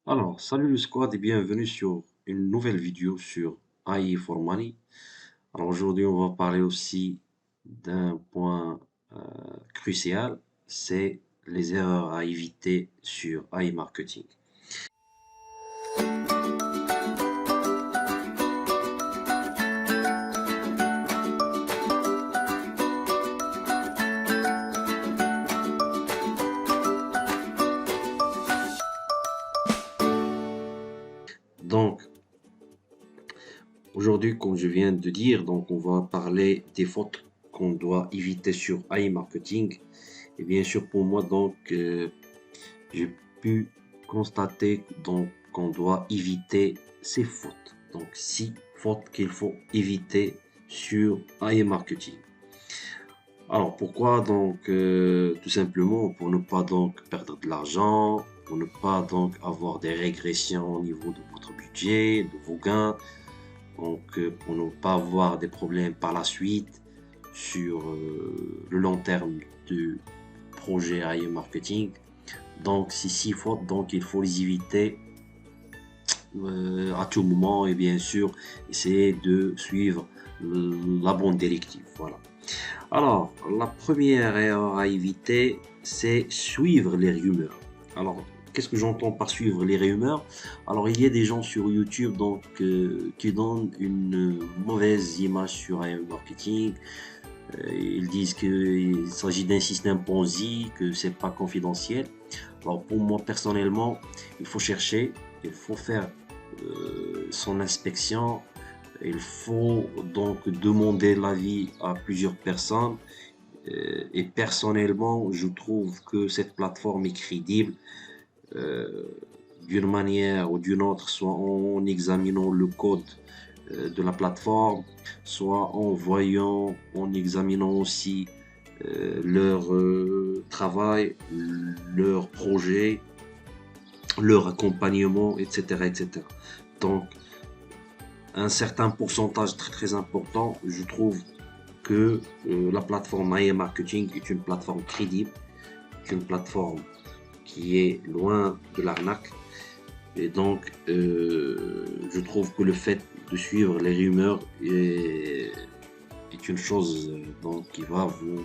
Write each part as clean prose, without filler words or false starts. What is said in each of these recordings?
Alors, salut le squad et bienvenue sur une nouvelle vidéo sur AI for Money. Alors aujourd'hui, on va parler aussi d'un point euh, crucial, c'est les erreurs à éviter sur AI marketing. Donc, aujourd'hui, comme je viens de dire, donc on va parler des fautes qu'on doit éviter sur AI marketing. Et bien sûr, pour moi, j'ai pu constater donc qu'on doit éviter ces fautes. Donc, 6 fautes qu'il faut éviter sur AI marketing. Alors, pourquoi donc tout simplement pour ne pas donc perdre de l'argent, pour ne pas donc avoir des régressions au niveau de votre budget, de vos gains, donc pour ne pas avoir des problèmes par la suite sur le long terme du projet AI marketing. Donc, ces 6 fautes, donc il faut les éviter à tout moment et bien sûr essayer de suivre la bonne directive. Voilà. Alors, la première erreur à éviter, c'est suivre les rumeurs. Alors, qu'est-ce que j'entends par suivre les rumeurs? Alors, il y a des gens sur YouTube qui donnent une mauvaise image sur un marketing. Ils disent qu'il s'agit d'un système Ponzi, que c'est pas confidentiel. Alors, pour moi, personnellement, il faut chercher, il faut faire son inspection. Il faut donc demander l'avis à plusieurs personnes. Et personnellement, je trouve que cette plateforme est crédible euh, d'une manière ou d'une autre, soit en examinant le code de la plateforme, soit en voyant, en examinant aussi leur travail, leur projet, leur accompagnement, etc., etc. Donc, un certain pourcentage très important, je trouve que la plateforme AI Marketing est une plateforme crédible, une plateforme qui est loin de l'arnaque. Et donc, je trouve que le fait de suivre les rumeurs est une chose qui va vous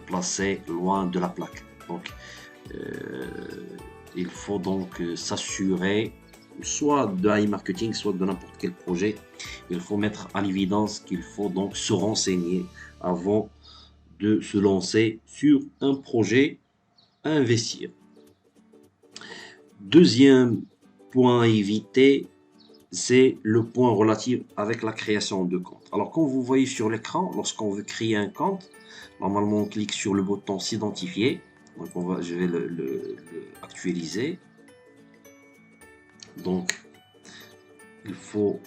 placer loin de la plaque. Donc, euh, il faut donc s'assurer, soit de AI marketing, soit de n'importe quel projet. Il faut mettre à l'évidence qu'il faut donc se renseigner avant de se lancer sur un projet à investir. Deuxième point à éviter, c'est le point relatif avec la création de compte. Alors, comme vous voyez sur l'écran, lorsqu'on veut créer un compte, normalement, on clique sur le bouton s'identifier. Donc, je vais le actualiser. Donc, il faut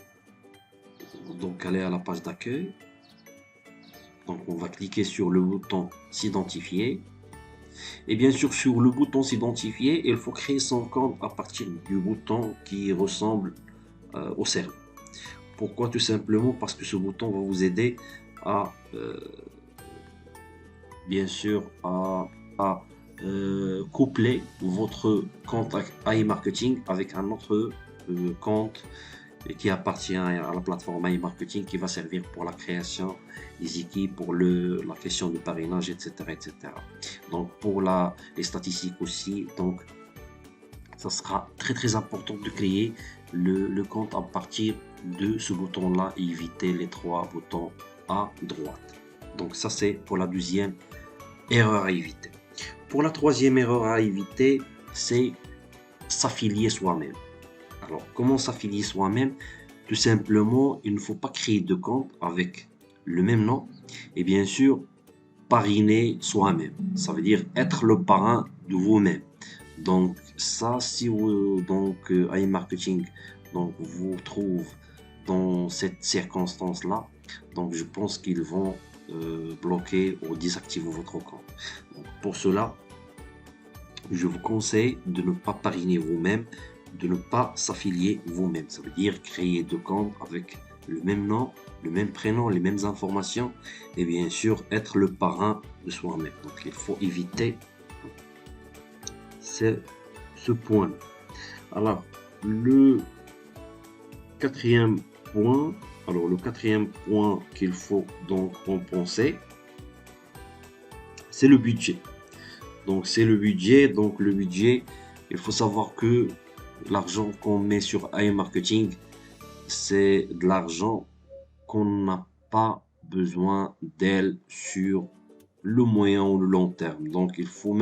donc aller à la page d'accueil. Donc, on va cliquer sur le bouton s'identifier. Et bien sûr, sur le bouton s'identifier, il faut créer son compte à partir du bouton qui ressemble au cerveau. Pourquoi? Tout simplement parce que ce bouton va vous aider à, bien sûr, à coupler votre compte AI Marketing avec un autre compte qui appartient à la plateforme AI Marketing qui va servir pour la création des équipes, pour la question de parrainage, etc., etc. Donc, pour les statistiques aussi, donc, ça sera très important de créer le compte à partir de ce bouton-là et éviter les 3 boutons à droite. Donc, ça, c'est pour la deuxième erreur à éviter. Pour la troisième erreur à éviter, c'est s'affilier soi-même. Alors, comment s'affilier soi-même? Tout simplement, il ne faut pas créer de compte avec le même nom et bien sûr, parrainer soi-même. Ça veut dire être le parrain de vous-même. Donc, ça, si vous, donc, AI Marketing, donc, vous trouve dans cette circonstance-là, donc, je pense qu'ils vont bloquer ou désactiver votre compte. Donc, pour cela, je vous conseille de ne pas parrainer vous-même, de ne pas s'affilier vous-même. Ça veut dire créer deux comptes avec le même nom, le même prénom, les mêmes informations et bien sûr être le parrain de soi-même. Donc il faut éviter ce point. Alors, le quatrième point, alors le quatrième point qu'il faut donc en penser, c'est le budget. Donc c'est le budget. Donc le budget, il faut savoir que l'argent qu'on met sur AI marketing, c'est de l'argent qu'on n'a pas besoin d'elle sur le moyen ou le long terme. Donc il faut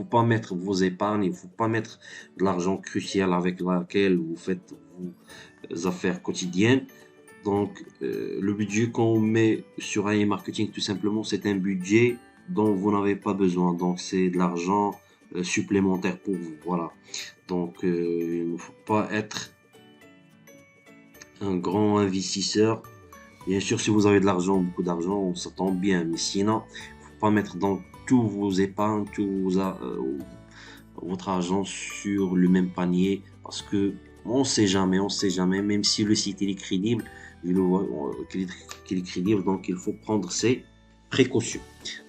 pas mettre vos épargnes, il faut pas mettre de l'argent crucial avec laquelle vous faites vos affaires quotidiennes. Donc le budget qu'on met sur AI marketing, tout simplement, c'est un budget dont vous n'avez pas besoin. Donc c'est de l'argent supplémentaire pour vous. Voilà. Donc il ne faut pas être un grand investisseur. Bien sûr, si vous avez de l'argent, beaucoup d'argent, ça tombe bien. Mais sinon, il ne faut pas mettre dans tous vos épargnes, votre argent sur le même panier. Parce que on sait jamais, même si le site il est crédible, qu'il est crédible, donc il faut prendre ses précautions.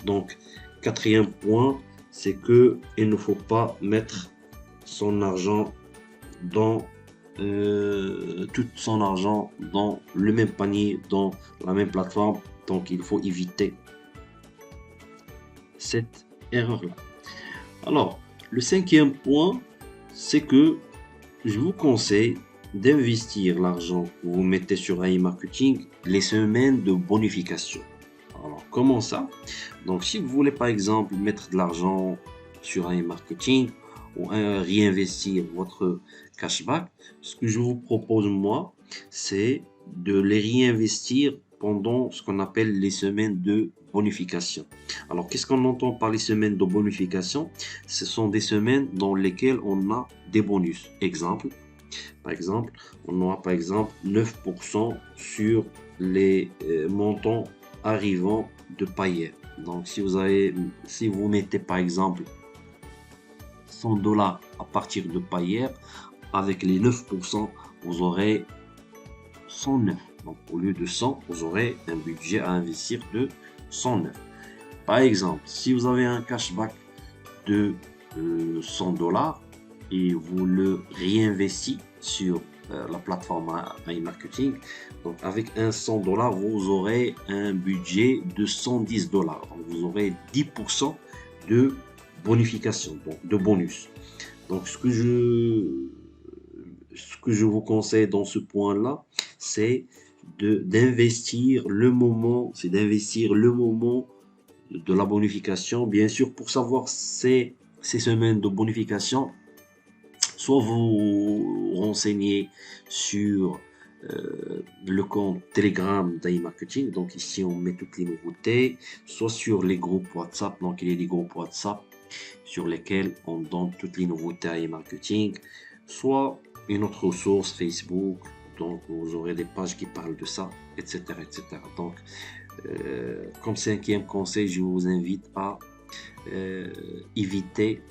Donc, quatrième point, c'est que il ne faut pas mettre son argent dans tout son argent dans le même panier, dans la même plateforme. Donc il faut éviter cette erreur-là. Alors, le cinquième point, c'est que je vous conseille d'investir l'argent que vous mettez sur AI Marketing les semaines de bonification. Alors, comment ça? Donc, si vous voulez par exemple mettre de l'argent sur AI Marketing ou réinvestir votre cashback, ce que je vous propose moi, c'est de les réinvestir pendant ce qu'on appelle les semaines de bonification. Alors, qu'est-ce qu'on entend par les semaines de bonification? Ce sont des semaines dans lesquelles on a des bonus. Par exemple, on aura par exemple 9% sur les montants arrivant de paillettes. Donc, si vous mettez par exemple $100 à partir de paillettes, avec les 9%, vous aurez 109. Donc, au lieu de 100, vous aurez un budget à investir de 109. Par exemple, si vous avez un cashback de $100 et vous le réinvestissez sur la plateforme AI Marketing, donc avec un $100, vous aurez un budget de $110. Donc, vous aurez 10% de bonification, donc de bonus. Donc, ce que je vous conseille dans ce point-là, c'est d'investir le moment, de la bonification. Bien sûr, pour savoir ces semaines de bonification, soit vous renseignez sur le compte Telegram d'AI Marketing. Donc ici, on met toutes les nouveautés, soit sur les groupes WhatsApp. Donc il y a des groupes WhatsApp sur lesquels on donne toutes les nouveautés AI Marketing, soit une autre ressource Facebook. Donc vous aurez des pages qui parlent de ça, etc. etc. Donc comme cinquième conseil, je vous invite à éviter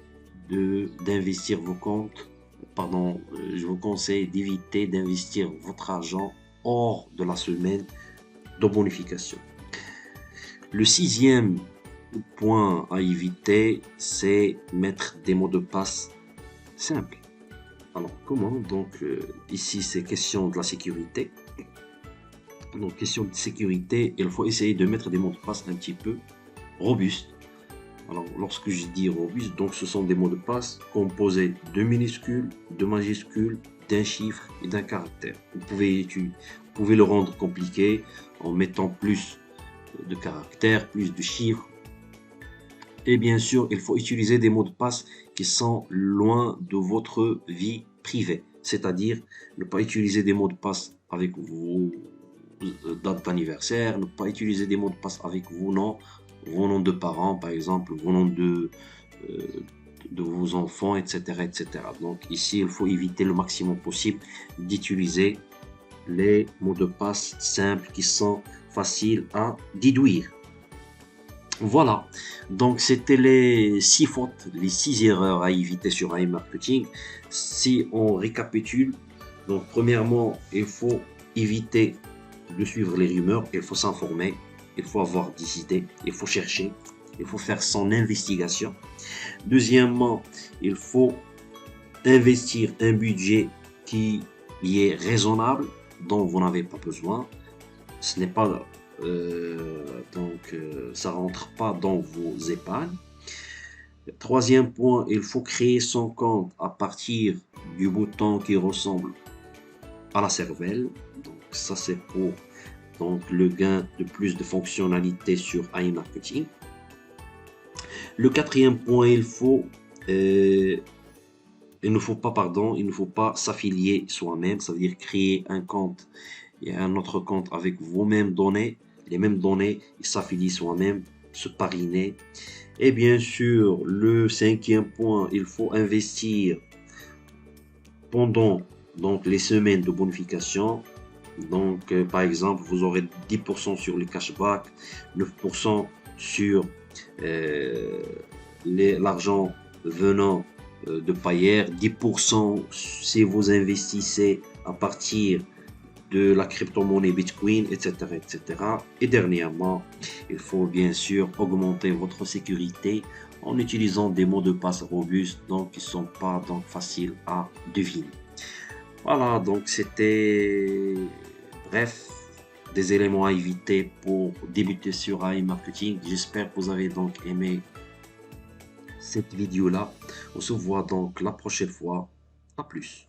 d'investir vos comptes. Je vous conseille d'éviter d'investir votre argent hors de la semaine de bonification. Le sixième point à éviter, c'est mettre des mots de passe simples. Alors comment? Donc ici c'est question de la sécurité. Donc question de sécurité, il faut essayer de mettre des mots de passe un petit peu robustes. Alors lorsque je dis robuste, donc ce sont des mots de passe composés de minuscules, de majuscules, d'un chiffre et d'un caractère. Vous pouvez le rendre compliqué en mettant plus de caractères, plus de chiffres. Et bien sûr, il faut utiliser des mots de passe qui sont loin de votre vie privée. C'est-à-dire ne pas utiliser des mots de passe avec vos dates d'anniversaire, ne pas utiliser des mots de passe avec vos noms de parents, par exemple, vos noms de vos enfants, etc., etc. Donc ici, il faut éviter le maximum possible d'utiliser les mots de passe simples qui sont faciles à déduire. Voilà, donc c'était les 6 fautes, les 6 erreurs à éviter sur AI Marketing. Si on récapitule, donc premièrement, il faut éviter de suivre les rumeurs, il faut s'informer, il faut avoir des idées, il faut chercher, il faut faire son investigation. Deuxièmement, il faut investir un budget qui est raisonnable, dont vous n'avez pas besoin. Ce n'est pas ça rentre pas dans vos épargnes. Troisième point, il faut créer son compte à partir du bouton qui ressemble à la cervelle. Donc ça c'est pour le gain de plus de fonctionnalités sur iMarketing. Le quatrième point, il ne faut pas s'affilier soi-même, ça veut dire créer un compte et un autre compte avec vos mêmes données, les mêmes données, et s'affilier soi-même, se parrainer. Et bien sûr, le cinquième point, il faut investir pendant les semaines de bonification. Donc, par exemple, vous aurez 10% sur les cashbacks, 9% sur l'argent venant de Payer, 10% si vous investissez à partir de la crypto-monnaie Bitcoin, etc., etc. Et dernièrement, il faut bien sûr augmenter votre sécurité en utilisant des mots de passe robustes, donc qui ne sont pas faciles à deviner. Voilà, donc c'était bref des éléments à éviter pour débuter sur iMarketing. J'espère que vous avez donc aimé cette vidéo là. On se voit donc la prochaine fois. À plus.